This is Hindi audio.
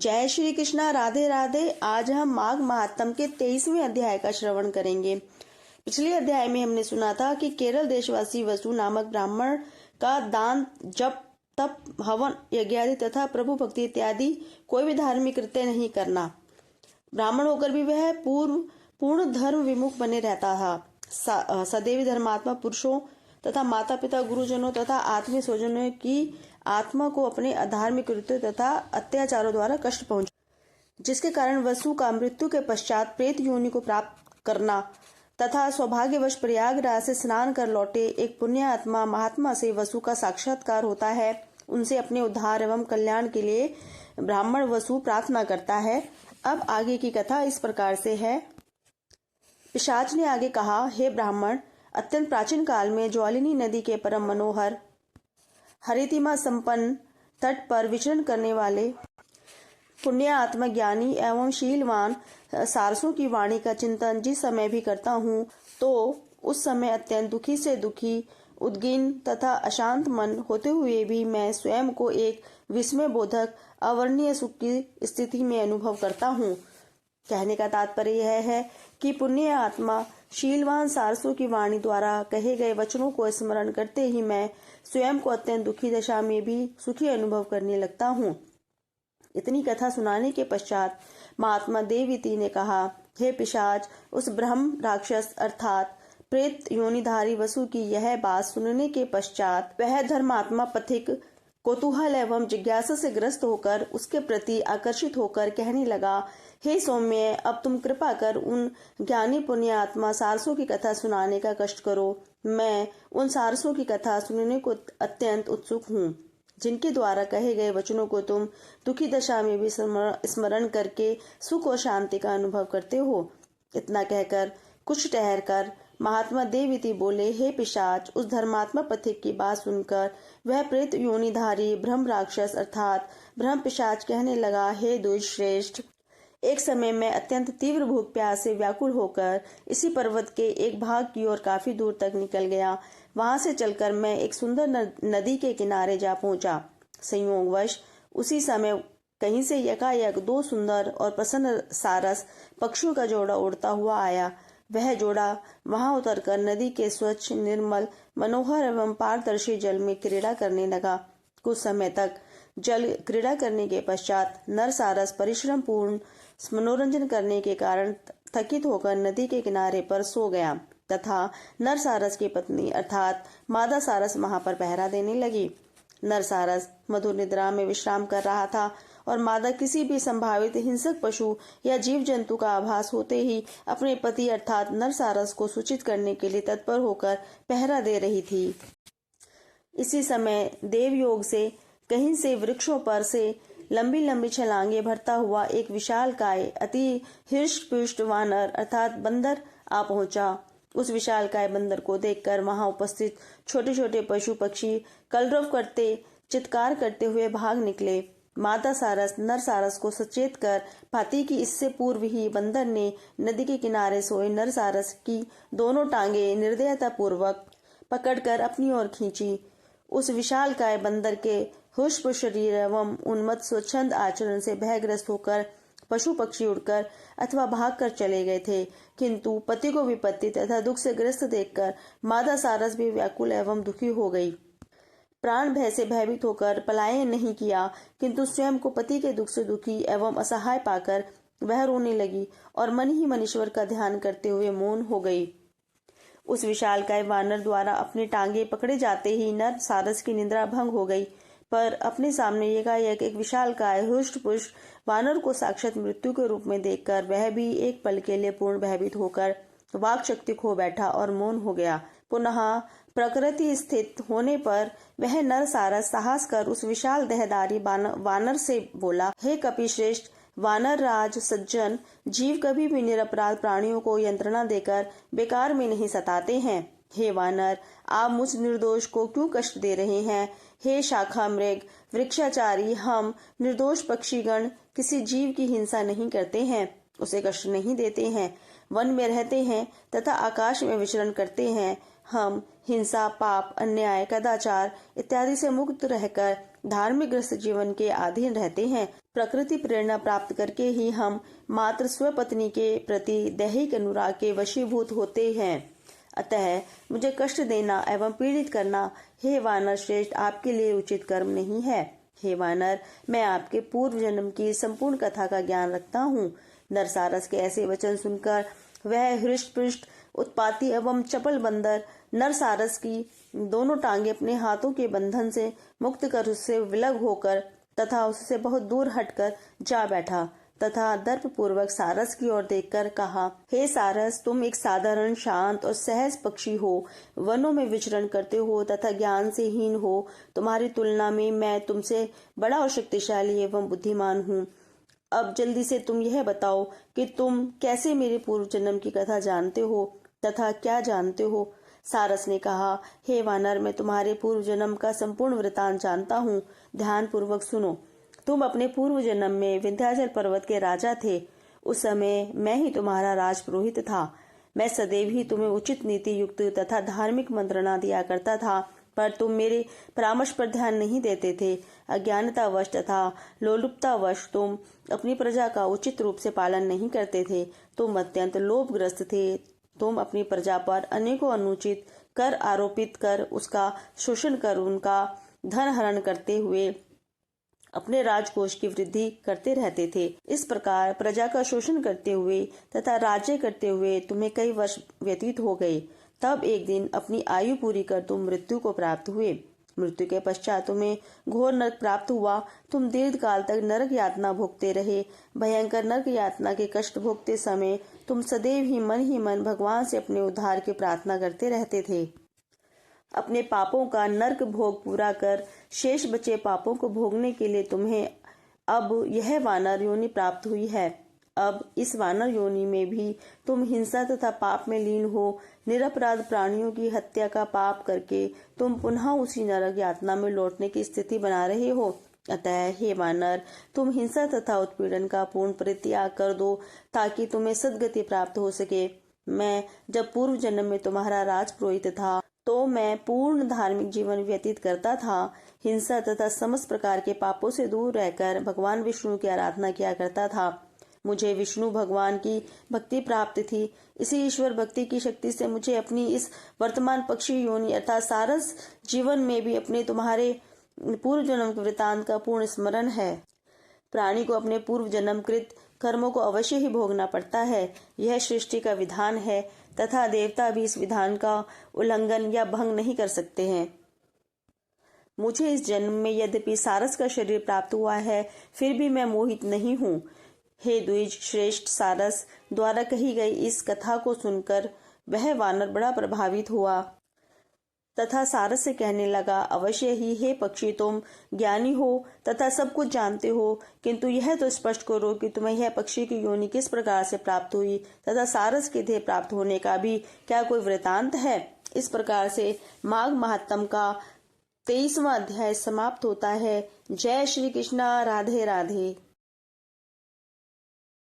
जय श्री कृष्णा, राधे राधे। आज हम माघ महात्म के 23वें अध्याय का श्रवण करेंगे। पिछले अध्याय में हमने सुना था कि केरल देशवासी वसु नामक ब्राह्मण का दान, जप, तप, हवन, यज्ञादि तथा प्रभु भक्ति इत्यादि कोई भी धार्मिक कृत्य नहीं करना। ब्राह्मण होकर भी वह पूर्ण धर्म विमुख बने रहता था। सदैव धर्मात्मा पुरुषों तथा माता पिता, गुरुजनों तथा आत्मीय स्वजनों की आत्मा को अपने अधार्मिक कृत्य तथा अत्याचारों द्वारा कष्ट पहुंचा, जिसके कारण वसु का मृत्यु के पश्चात प्रेत योनि को प्राप्त करना तथा सौभाग्यवश प्रयागराज से स्नान कर लौटे एक पुण्य आत्मा महात्मा से वसु का साक्षात्कार होता है। उनसे अपने उद्धार एवं कल्याण के लिए ब्राह्मण वसु प्रार्थना करता है। अब आगे की कथा इस प्रकार से है। पिशाच ने आगे कहा, हे ब्राह्मण, अत्यंत प्राचीन काल में ज्वालिनी नदी के परम मनोहर हरितिमा संपन्न तट पर विचरण करने वाले पुण्य आत्मा ज्ञानी एवं शीलवान सारसों की वाणी का चिंतन जिस समय भी करता हूँ, तो उस समय अत्यंत दुखी से दुखी, उद्गिन तथा अशांत मन होते हुए भी मैं स्वयं को एक विस्मय बोधक अवर्णनीय सुख की स्थिति में अनुभव करता हूँ। कहने का तात्पर्य यह है कि पुण्य आत्मा शीलवान सारसों की वाणी द्वारा कहे गए वचनों को स्मरण करते ही मैं स्वयं को अत्यंत दुखी दशा में भी सुखी अनुभव करने लगता हूँ। इतनी कथा सुनाने के पश्चात महात्मा देवती ने कहा, हे पिशाच, उस ब्रह्म राक्षस अर्थात प्रेत योनिधारी वसु की यह बात सुनने के पश्चात वह धर्मात्मा पथिक कौतूहल एवं जिज्ञासा से ग्रस्त होकर उसके प्रति आकर्षित होकर कहने लगा, हे सौम्य, अब तुम कृपा कर उन ज्ञानी पुण्य आत्मा सारसों की कथा सुनाने का कष्ट करो। मैं उन सारसों की कथा सुनने को अत्यंत उत्सुक हूँ, जिनके द्वारा कहे गए वचनों को तुम दुखी दशा में भी स्मरण करके सुख और शांति का अनुभव करते हो। इतना कहकर कुछ ठहर कर महात्मा देवती बोले, हे पिशाच, उस धर्मात्मा पथिक की बात सुनकर वह प्रेत योनिधारी ब्रह्म राक्षस अर्थात ब्रह्म पिशाच कहने लगा, हे दुष्श्रेष्ठ, एक समय मैं अत्यंत तीव्र भूख प्यास से व्याकुल होकर इसी पर्वत के एक भाग की ओर काफी दूर तक निकल गया। वहां से चलकर मैं एक सुंदर नदी के किनारे जा पहुंचा। संयोगवश उसी समय कहीं से यकायक दो सुंदर और प्रसन्न सारस पक्षियों का जोड़ा उड़ता हुआ आया। वह जोड़ा वहां उतरकर नदी के स्वच्छ, निर्मल, मनोहर एवं पारदर्शी जल में क्रीड़ा करने लगा। कुछ समय तक जल क्रीड़ा करने के पश्चात नर सारस परिश्रम पूर्ण मनोरंजन करने के कारण थकित होकर नदी के किनारे पर सो गया तथा नर सारस की पत्नी अर्थात मादा सारस वहां पर पहरा देने लगी। नर सारस मधुर निद्रा में विश्राम कर रहा था और मादा किसी भी संभावित हिंसक पशु या जीव जंतु का आभास होते ही अपने पति अर्थात नर सारस को सूचित करने के लिए तत्पर होकर पहरा दे रही थी। इसी समय देवयोग से कहीं से वृक्षों पर से लंबी लंबी छलांगे भरता हुआ एक विशाल काय अति हृष्ट पुष्ट वानर अर्थात बंदर आ पहुंचा। उस विशाल काय बंदर को देखकर वहां उपस्थित छोटे छोटे पशु पक्षी कलरव करते चित्कार करते हुए भाग निकले। माता सारस नर सारस को सचेत कर पाती कि इससे पूर्व ही बंदर ने नदी के किनारे सोए नर सारस की दोनों टांगे निर्दयता पूर्वक पकड़कर अपनी ओर खींची। उस विशाल काय बंदर के हुष्ट शरीर एवं उन्मत्त स्वच्छंद आचरण से भयग्रस्त होकर पशु पक्षी उड़कर अथवा भागकर चले गए थे, किंतु पति को विपत्ति तथा दुख से ग्रस्त देखकर मादा सारस भी व्याकुल एवं दुखी हो गई। प्राण भय से भयभीत होकर पलायन नहीं किया, किंतु स्वयं को पति के दुख से दुखी एवं असहाय पाकर वह रोने लगी और मन ही मन ईश्वर का ध्यान करते हुए मौन हो गई। उस विशालकाय वानर द्वारा अपने टांगे पकड़े जाते ही नर सारस की निद्रा भंग हो गई, पर अपने सामने एकाएक एक विशालकाय हुष्ट पुष्ट वानर को साक्षात मृत्यु के रूप में देखकर वह भी एक पल के लिए पूर्ण भयभीत होकर वाक शक्ति खो बैठा और मौन हो गया। पुनः प्रकृति स्थित होने पर वह नर सारस साहस कर उस विशाल देहधारी वानर से बोला, हे कपिश्रेष्ठ, वानर राज सज्जन जीव कभी भी निरपराध प्राणियों को यंत्रणा देकर बेकार में नहीं सताते हैं। हे वानर, आप मुझ निर्दोष को क्यों कष्ट दे रहे हैं? हे शाखा मृग वृक्षाचारी, हम निर्दोष पक्षीगण किसी जीव की हिंसा नहीं करते हैं, उसे कष्ट नहीं देते हैं, वन में रहते हैं तथा आकाश में विचरण करते हैं। हम हिंसा, पाप, अन्याय, कदाचार इत्यादि से मुक्त रहकर धार्मिक ग्रस्त जीवन के अधीन रहते हैं। प्रकृति प्रेरणा प्राप्त करके ही हम मात्र स्वपत्नी के प्रति दैहिक अनुराग के वशीभूत होते हैं। अतः मुझे कष्ट देना एवं पीड़ित करना हे वानर श्रेष्ठ आपके लिए उचित कर्म नहीं है। हे वानर, मैं आपके पूर्व जन्म की संपूर्ण कथा का ज्ञान रखता हूँ। नरसारस के ऐसे वचन सुनकर वह हृष्ट पृष्ट उत्पाती एवं चपल बंदर नरसारस की दोनों टांगे अपने हाथों के बंधन से मुक्त कर उससे विलग होकर तथा उससे बहुत दूर हटकर जा बैठा तथा दर्प पूर्वक सारस की ओर देखकर कहा, हे सारस, तुम एक साधारण शांत और सहज पक्षी हो, वनों में विचरण करते हो तथा ज्ञान से हीन हो। तुम्हारी तुलना में मैं तुमसे बड़ा और शक्तिशाली एवं बुद्धिमान हूँ। अब जल्दी से तुम यह बताओ कि तुम कैसे मेरे पूर्व जन्म की कथा जानते हो तथा क्या जानते हो। सारस ने कहा, हे वानर, मैं तुम्हारे पूर्व जन्म का संपूर्ण वृतांत जानता हूँ। ध्यान पूर्वक सुनो। तुम अपने पूर्व जन्म में विंध्याचल पर्वत के राजा थे। उस समय मैं ही तुम्हारा राजपुरोहित था। मैं सदैव ही तुम्हें उचित नीति युक्त तथा धार्मिक मंत्रणा दिया करता था, पर तुम मेरे परामर्श पर ध्यान नहीं देते थे। अज्ञानतावश तथा लोलुपतावश तुम अपनी प्रजा का उचित रूप से पालन नहीं करते थे। तुम अत्यंत लोभग्रस्त थे। तुम अपनी प्रजा पर अनेकों अनुचित कर आरोपित कर उसका शोषण कर उनका धन हरण करते हुए अपने राजकोष की वृद्धि करते रहते थे। इस प्रकार प्रजा का शोषण करते हुए तथा राज्य करते हुए तुम्हें कई वर्ष व्यतीत हो गए। तब एक दिन अपनी आयु पूरी कर तुम मृत्यु को प्राप्त हुए। मृत्यु के पश्चात तुम्हें घोर नरक प्राप्त हुआ। तुम दीर्घ काल तक नरक यातना भोगते रहे। भयंकर नरक यातना के कष्ट भोगते समय तुम सदैव ही मन भगवान से अपने उद्धार की प्रार्थना करते रहते थे। अपने पापों का नरक भोग पूरा कर शेष बचे पापों को भोगने के लिए तुम्हें अब यह वानर योनि प्राप्त हुई है। अब इस वानर योनि में भी तुम हिंसा तथा पाप में लीन हो। निरपराध प्राणियों की हत्या का पाप करके तुम पुनः उसी नरक यातना में लौटने की स्थिति बना रहे हो। अतः हे वानर, तुम हिंसा तथा उत्पीड़न का पूर्ण परित्याग कर दो ताकि तुम्हें सद्गति प्राप्त हो सके। मैं जब पूर्व जन्म में तुम्हारा राजपुरोहित था तो मैं पूर्ण धार्मिक जीवन व्यतीत करता था। हिंसा तथा समस्त प्रकार के पापों से दूर रहकर भगवान विष्णु की आराधना किया करता था। मुझे विष्णु भगवान की भक्ति प्राप्त थी। इसी ईश्वर भक्ति की शक्ति से मुझे अपनी इस वर्तमान पक्षी योनि अर्थात सारस जीवन में भी अपने तुम्हारे पूर्व जन्म के वृतांत का पूर्ण स्मरण है। प्राणी को अपने पूर्व जन्म कृत कर्मों को अवश्य ही भोगना पड़ता है। यह सृष्टि का विधान है तथा देवता भी इस विधान का उल्लंघन या भंग नहीं कर सकते हैं। मुझे इस जन्म में यद्यपि सारस का शरीर प्राप्त हुआ है, फिर भी मैं मोहित नहीं हूँ। हे द्विज श्रेष्ठ, सारस द्वारा कही गई इस कथा को सुनकर वह वानर बड़ा प्रभावित हुआ तथा सारस से कहने लगा, अवश्य ही हे पक्षी, तुम ज्ञानी हो तथा सब कुछ जानते हो, किंतु यह तो स्पष्ट करो कि तुम्हें यह पक्षी की योनि किस प्रकार से प्राप्त हुई तथा सारस के देह प्राप्त होने का भी क्या कोई वृतांत है। इस प्रकार से माघ महात्म का 23वां अध्याय समाप्त होता है। जय श्री कृष्णा। राधे राधे।